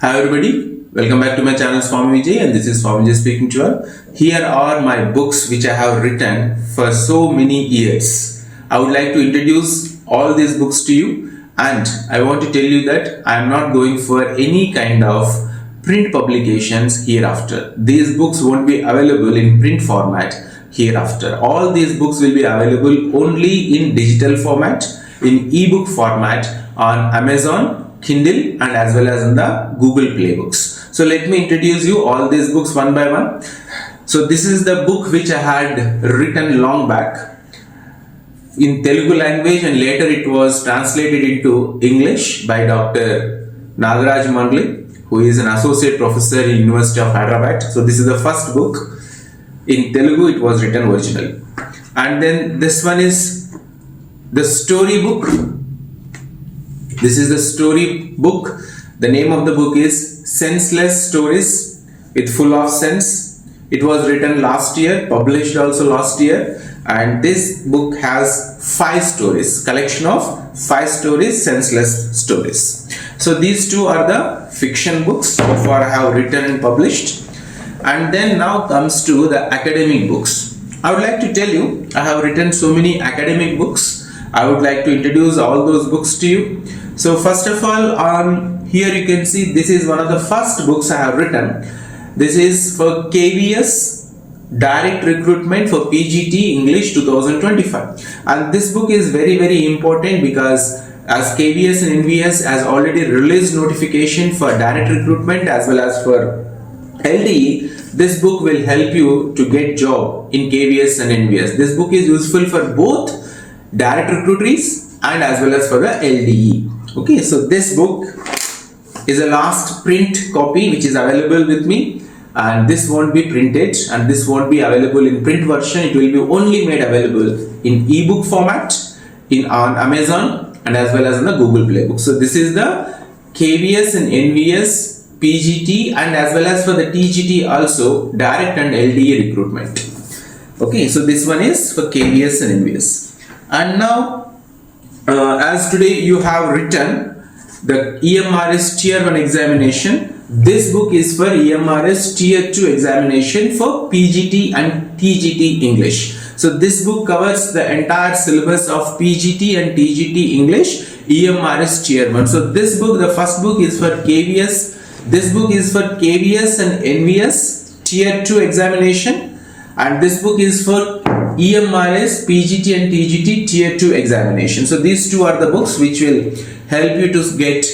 Hi everybody, welcome back to my channel Swamy Vijay, and this is Swamy Vijay speaking to you all. Here are my books which I have written for so many years. I would like to introduce all these books to you, and I want to tell you that I am not going for any kind of print publications hereafter. These books won't be available in print format hereafter. All these books will be available only in digital format, in ebook format on Amazon, Kindle, and as well as in the Google Play books. So let me introduce you all these books one by one. So this is the book which I had written long back in Telugu language, and later it was translated into English by Dr. Nagaraj Mandli, who is an associate professor in University of Hyderabad. So this is the first book in Telugu. It was written originally, and then this one is the story book. This is the story book. The name of the book is Senseless Stories with Full of Sense. It was written last year, published also last year, and this book has 5 stories, collection of 5 stories, senseless stories. So these two are the fiction books so far I have written and published. And then now comes to the academic books. I would like to tell you, I have written so many academic books. I would like to introduce all those books to you. So first of all, here you can see this is one of the first books I have written. This is for KVS Direct Recruitment for PGT English 2025. And this book is very important because as KVS and NVS has already released notification for direct recruitment as well as for LDE, this book will help you to get job in KVS and NVS. This book is useful for both direct recruitees and as well as for the LDE. Okay, so this book is a last print copy which is available with me, and this won't be printed and this won't be available in print version. It will be only made available in ebook format on Amazon and as well as in the Google Play book. So this is the KVS and NVS PGT and as well as for the TGT also direct and LDE recruitment. Okay, so this one is for KVS and NVS. And now as today you have written the EMRS Tier 1 examination, this book is for EMRS Tier 2 examination for PGT and TGT English. So this book covers the entire syllabus of PGT and TGT English EMRS Tier 1. So this book, the first book is for KVS. This book is for KVS and NVS Tier 2 examination, and this book is for EMRS, PGT and TGT Tier 2 examination. So these two are the books which will help you to get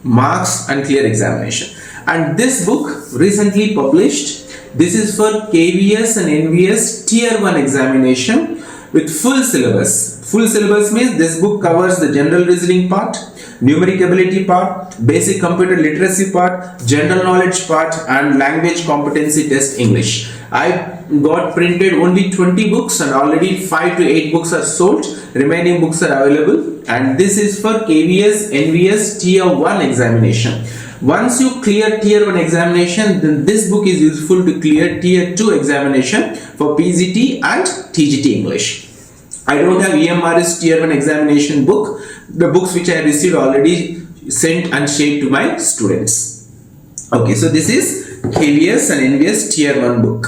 marks and clear examination. And this book recently published, this is for KVS and NVS Tier 1 examination with full syllabus. Full syllabus means this book covers the general reasoning part, numeric ability part, basic computer literacy part, general knowledge part, and language competency test English. I got printed only 20 books and already 5 to 8 books are sold. Remaining books are available, and this is for KVS NVS Tier 1 examination. Once you clear Tier 1 examination, then this book is useful to clear Tier 2 examination for PGT and TGT English. I don't have EMRS Tier 1 examination book. The books which I received already sent and shared to my students. Okay, so this is KVS and NVS Tier 1 book.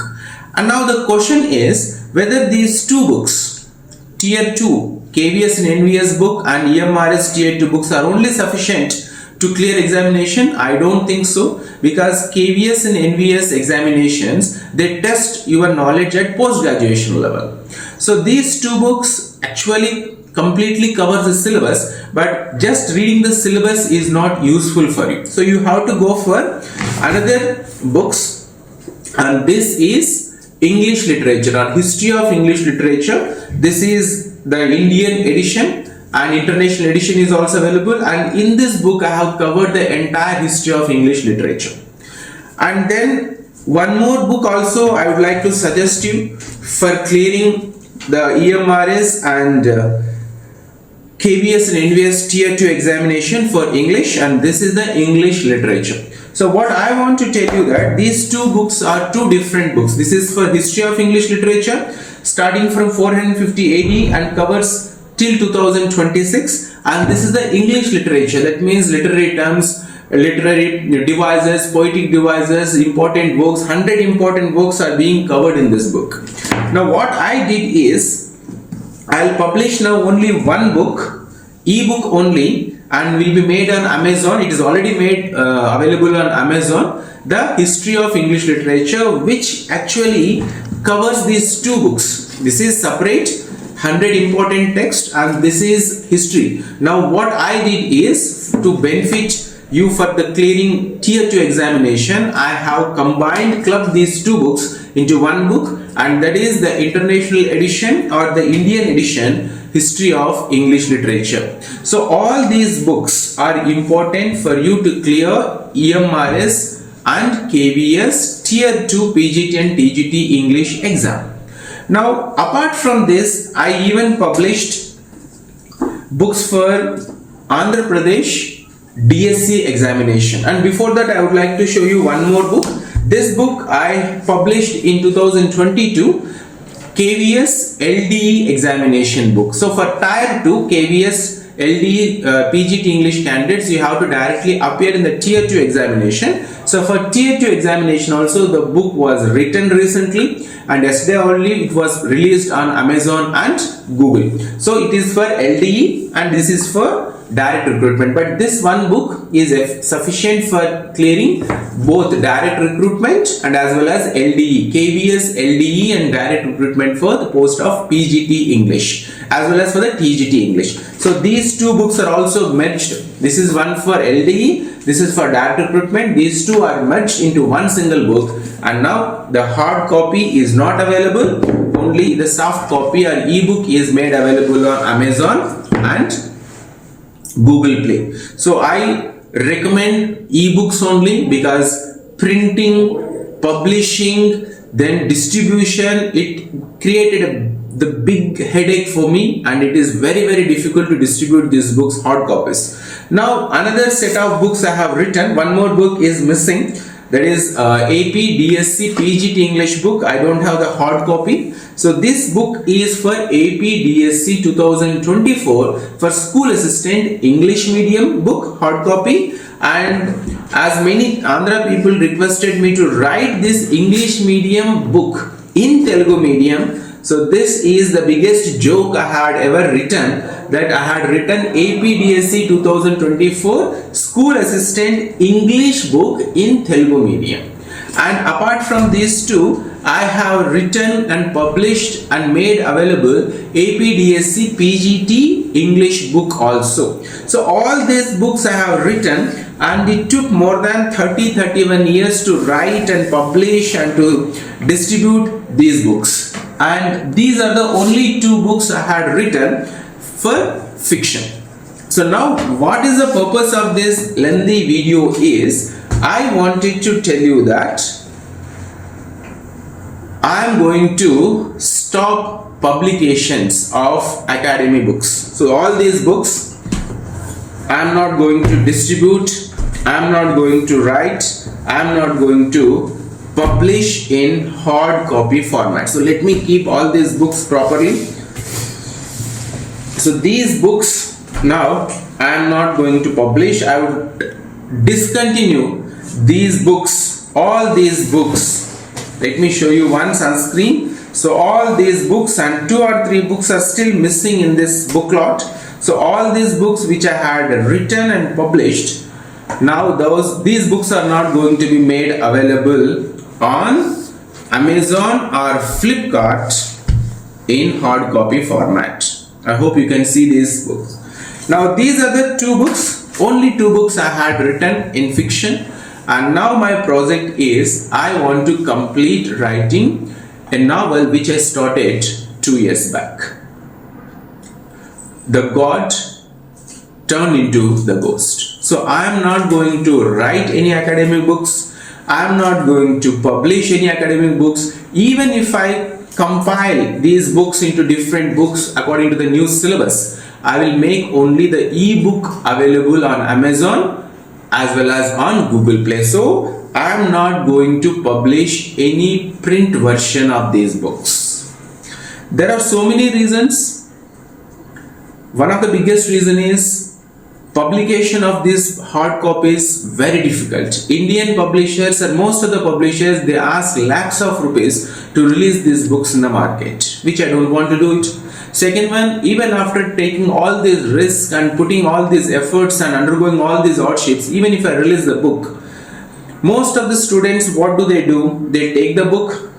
And now the question is whether these two books, Tier 2, KVS and NVS book and EMRS Tier 2 books are only sufficient to clear examination. I don't think so, because KVS and NVS examinations, they test your knowledge at post-graduation level. So these two books actually completely covers the syllabus, but just reading the syllabus is not useful for you. So you have to go for another books, and this is English literature or history of English literature. This is the Indian edition, and international edition is also available, and in this book I have covered the entire history of English literature. And then one more book also I would like to suggest you for clearing the EMRS and KVS and NVS Tier 2 examination for English, and this is the English literature. So what I want to tell you that these two books are two different books. This is for history of English literature starting from 450 AD and covers till 2026, and this is the English literature. That means literary terms, literary devices, poetic devices, important books. 100 important books are being covered in this book. Now what I did is, I'll publish now only one book, ebook only, and will be made on Amazon. It is already made available on Amazon. The History of English Literature, which actually covers these two books. This is separate, 100 important text, and this is history. Now what I did is, to benefit you for the clearing tier 2 examination, I have clubbed these two books into one book, and that is the International Edition or the Indian Edition, History of English Literature. So all these books are important for you to clear EMRS and KVS tier 2 PGT and TGT English exam. Now apart from this, I even published books for Andhra Pradesh DSC examination, and before that I would like to show you one more book. This book I published in 2022, KVS LDE examination book. So for tier 2 KVS LDE PGT English candidates, you have to directly appear in the tier 2 examination. So for tier 2 examination also, the book was written recently, and yesterday only it was released on Amazon and Google. So it is for LDE and this is for direct recruitment, but this one book is sufficient for clearing both direct recruitment and as well as LDE, KVS LDE and direct recruitment for the post of PGT English as well as for the TGT English. So these two books are also merged. This is one for LDE, this is for direct recruitment. These two are merged into one single book, and now the hard copy is not available, only the soft copy or ebook is made available on Amazon and Google Play. So I recommend ebooks only, because printing, publishing, then distribution, it created the big headache for me, and it is very difficult to distribute these books, hard copies. Now another set of books I have written, one more book is missing, that is AP DSC PGT English book. I don't have the hard copy. So this book is for AP DSC 2024 for school assistant English medium book, hard copy. And as many Andhra people requested me to write this English medium book in Telugu medium, so this is the biggest joke I had ever written, that I had written AP DSC 2024 school assistant English book in Telugu medium. And apart from these two, I have written and published and made available APDSC PGT English book also. So all these books I have written, and it took more than 30-31 years to write and publish and to distribute these books. And these are the only two books I had written for fiction. So now what is the purpose of this lengthy video is, I wanted to tell you that I am going to stop publications of academic books. So all these books I am not going to distribute, I am not going to write, I am not going to publish in hard copy format. So let me keep all these books properly. So these books now I am not going to publish. I would discontinue these books, all these books. Let me show you once on screen. So all these books, and 2 or 3 books are still missing in this book lot. So all these books which I had written and published, now these books are not going to be made available on Amazon or Flipkart in hard copy format. I hope you can see these books. Now these are the 2 books, only 2 books I had written in fiction. And now my project is, I want to complete writing a novel which I started 2 years back. The God turned into the ghost. So I am not going to write any academic books. I am not going to publish any academic books. Even if I compile these books into different books according to the new syllabus, I will make only the e-book available on Amazon as well as on Google Play. So I am not going to publish any print version of these books. There are so many reasons. One of the biggest reason is publication of these hard copies very difficult. Indian publishers and most of the publishers, they ask lakhs of rupees to release these books in the market, which I don't want to do it. Second one, even after taking all these risks and putting all these efforts and undergoing all these hardships, even if I release the book, most of the students, what do? They take the book,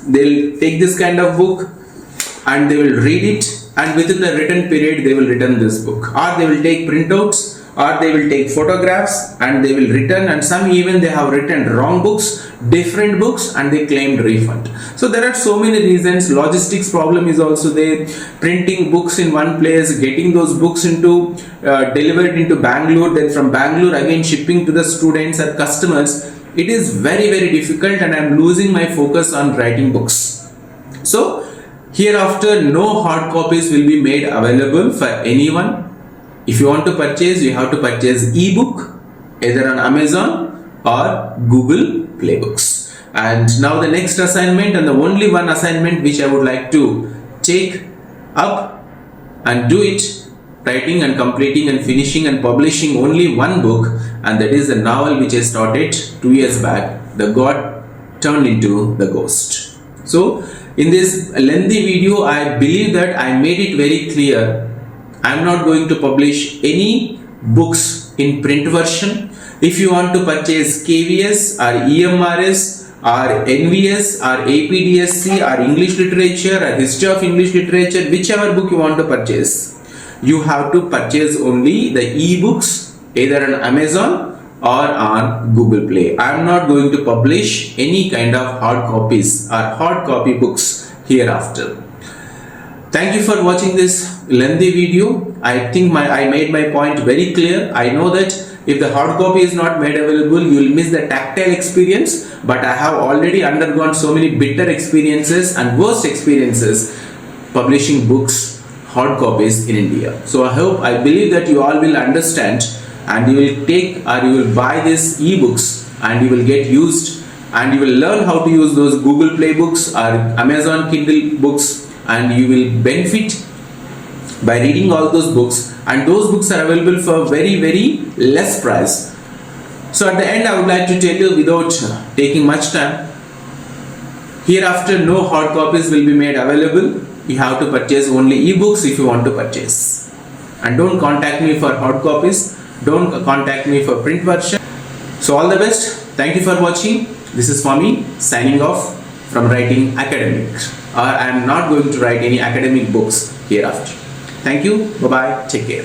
they'll take this kind of book and they will read it, and within the written period they will return this book, or they will take printouts, or they will take photographs and they will return, and some even they have written wrong books, different books, and they claimed refund. So there are so many reasons. Logistics problem is also there. Printing books in one place, getting those books into delivered into Bangalore, then from Bangalore again shipping to the students or customers. It is very difficult, and I am losing my focus on writing books. So hereafter, no hard copies will be made available for anyone. If you want to purchase, you have to purchase ebook either on Amazon or Google Play Books. And now the next assignment, and the only one assignment which I would like to take up and do it, writing and completing and finishing and publishing only one book, and that is the novel which I started 2 years back, The God Turned Into the Ghost. So in this lengthy video, I believe that I made it very clear. I am not going to publish any books in print version. If you want to purchase KVS or EMRS or NVS or APDSC or English literature or history of English literature, whichever book you want to purchase, you have to purchase only the e-books either on Amazon or on Google Play. I am not going to publish any kind of hard copies or hard copy books hereafter. Thank you for watching this lengthy video. I think I made my point very clear. I know that if the hard copy is not made available, you will miss the tactile experience, but I have already undergone so many bitter experiences and worst experiences publishing books, hard copies in India. So I believe that you all will understand, and you will take or you will buy these ebooks and you will get used, and you will learn how to use those Google Play books or Amazon Kindle books, and you will benefit by reading all those books, and those books are available for very less price. So at the end, I would like to tell you, without taking much time, hereafter no hard copies will be made available. You have to purchase only ebooks if you want to purchase, and don't contact me for hard copies, don't contact me for print version. So all the best. Thank you for watching. This is Swamy signing off from writing academic. I am not going to write any academic books hereafter. Thank you. Bye bye. Take care.